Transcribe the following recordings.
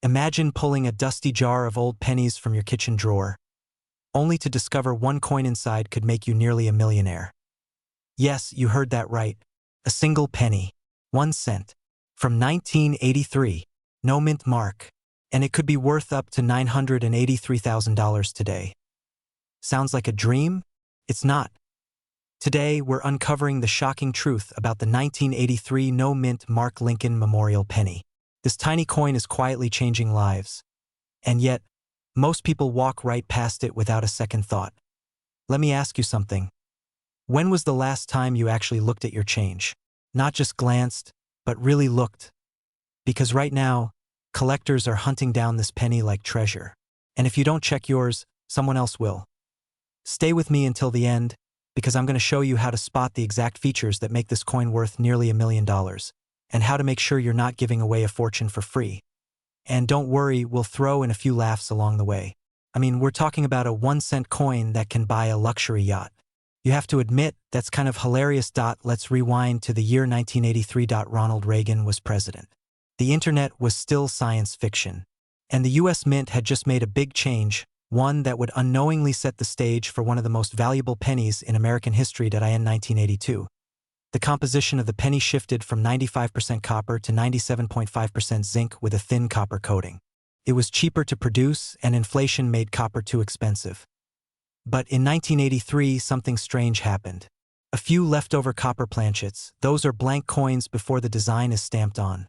Imagine pulling a dusty jar of old pennies from your kitchen drawer, only to discover one coin inside could make you nearly a millionaire. Yes, you heard that right. A single penny, 1 cent, from 1983, no mint mark, and it could be worth up to $983,000 today. Sounds like a dream? It's not. Today, we're uncovering the shocking truth about the 1983 no mint mark Lincoln Memorial penny. This tiny coin is quietly changing lives. And yet, most people walk right past it without a second thought. Let me ask you something. When was the last time you actually looked at your change? Not just glanced, but really looked. Because right now, collectors are hunting down this penny like treasure. And if you don't check yours, someone else will. Stay with me until the end, because I'm going to show you how to spot the exact features that make this coin worth nearly $1 million, and how to make sure you're not giving away a fortune for free. And don't worry, we'll throw in a few laughs along the way. I mean, we're talking about a 1-cent coin that can buy a luxury yacht. You have to admit, that's kind of hilarious. Let's rewind to the year 1983. Ronald Reagan was president. The internet was still science fiction. And the US Mint had just made a big change, one that would unknowingly set the stage for one of the most valuable pennies in American history. In 1982. The composition of the penny shifted from 95% copper to 97.5% zinc with a thin copper coating. It was cheaper to produce, and inflation made copper too expensive. But in 1983, something strange happened. A few leftover copper planchets, those are blank coins before the design is stamped on,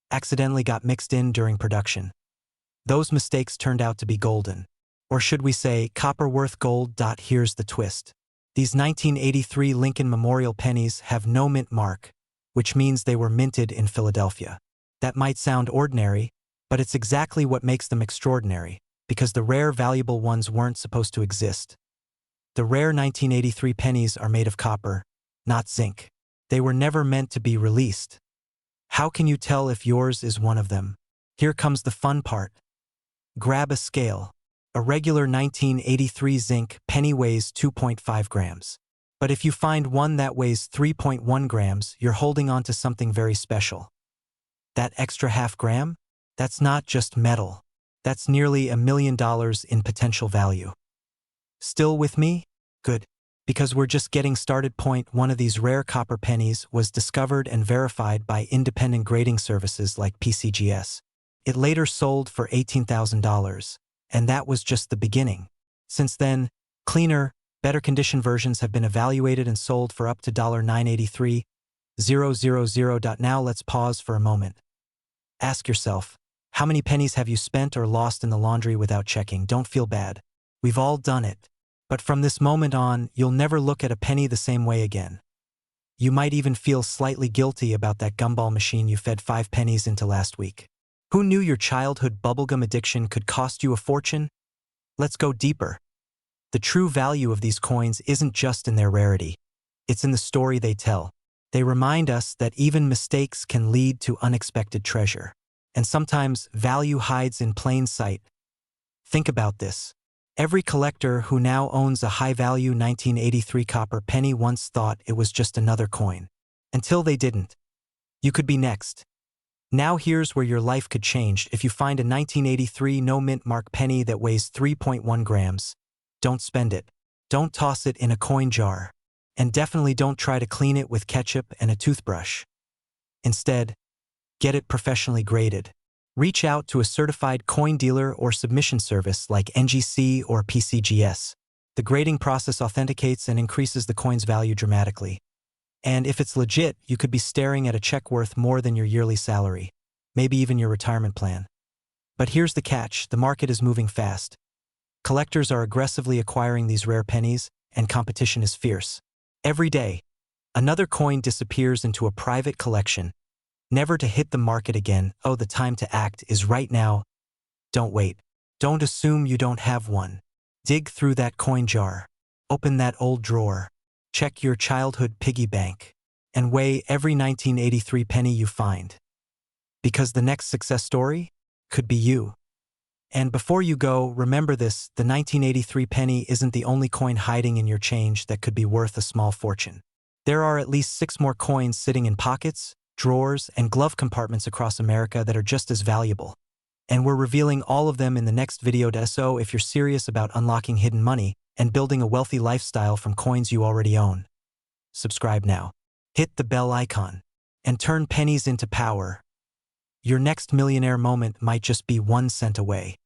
accidentally got mixed in during production. Those mistakes turned out to be golden. Or should we say, copper worth gold. Here's the twist. These 1983 Lincoln Memorial pennies have no mint mark, which means they were minted in Philadelphia. That might sound ordinary, but it's exactly what makes them extraordinary, because the rare valuable ones weren't supposed to exist. The rare 1983 pennies are made of copper, not zinc. They were never meant to be released. How can you tell if yours is one of them? Here comes the fun part. Grab a scale. A regular 1983 zinc penny weighs 2.5 grams. But if you find one that weighs 3.1 grams, you're holding on to something very special. That extra half gram? That's not just metal. That's nearly $1 million in potential value. Still with me? Good. Because we're just getting started. Point one of these rare copper pennies was discovered and verified by independent grading services like PCGS. It later sold for $18,000. And that was just the beginning. Since then, cleaner, better condition versions have been evaluated and sold for up to $983,000. Now let's pause for a moment. Ask yourself, how many pennies have you spent or lost in the laundry without checking? Don't feel bad. We've all done it. But from this moment on, you'll never look at a penny the same way again. You might even feel slightly guilty about that gumball machine you fed 5 pennies into last week. Who knew your childhood bubblegum addiction could cost you a fortune? Let's go deeper. The true value of these coins isn't just in their rarity. It's in the story they tell. They remind us that even mistakes can lead to unexpected treasure. And sometimes value hides in plain sight. Think about this. Every collector who now owns a high-value 1983 copper penny once thought it was just another coin. Until they didn't. You could be next. Now here's where your life could change. If you find a 1983 no mint mark penny that weighs 3.1 grams, don't spend it. Don't toss it in a coin jar. And definitely don't try to clean it with ketchup and a toothbrush. Instead, get it professionally graded. Reach out to a certified coin dealer or submission service like NGC or PCGS. The grading process authenticates and increases the coin's value dramatically. And if it's legit, you could be staring at a check worth more than your yearly salary, maybe even your retirement plan. But here's the catch, the market is moving fast. Collectors are aggressively acquiring these rare pennies, and competition is fierce. Every day, another coin disappears into a private collection, never to hit the market again. Oh, the time to act is right now. Don't wait. Don't assume you don't have one. Dig through that coin jar. Open that old drawer. Check your childhood piggy bank. And weigh every 1983 penny you find. Because the next success story could be you. And before you go, remember this, the 1983 penny isn't the only coin hiding in your change that could be worth a small fortune. There are at least 6 more coins sitting in pockets, drawers, and glove compartments across America that are just as valuable. And we're revealing all of them in the next video. So if you're serious about unlocking hidden money and building a wealthy lifestyle from coins you already own, subscribe now. Hit the bell icon and turn pennies into power. Your next millionaire moment might just be 1 cent away.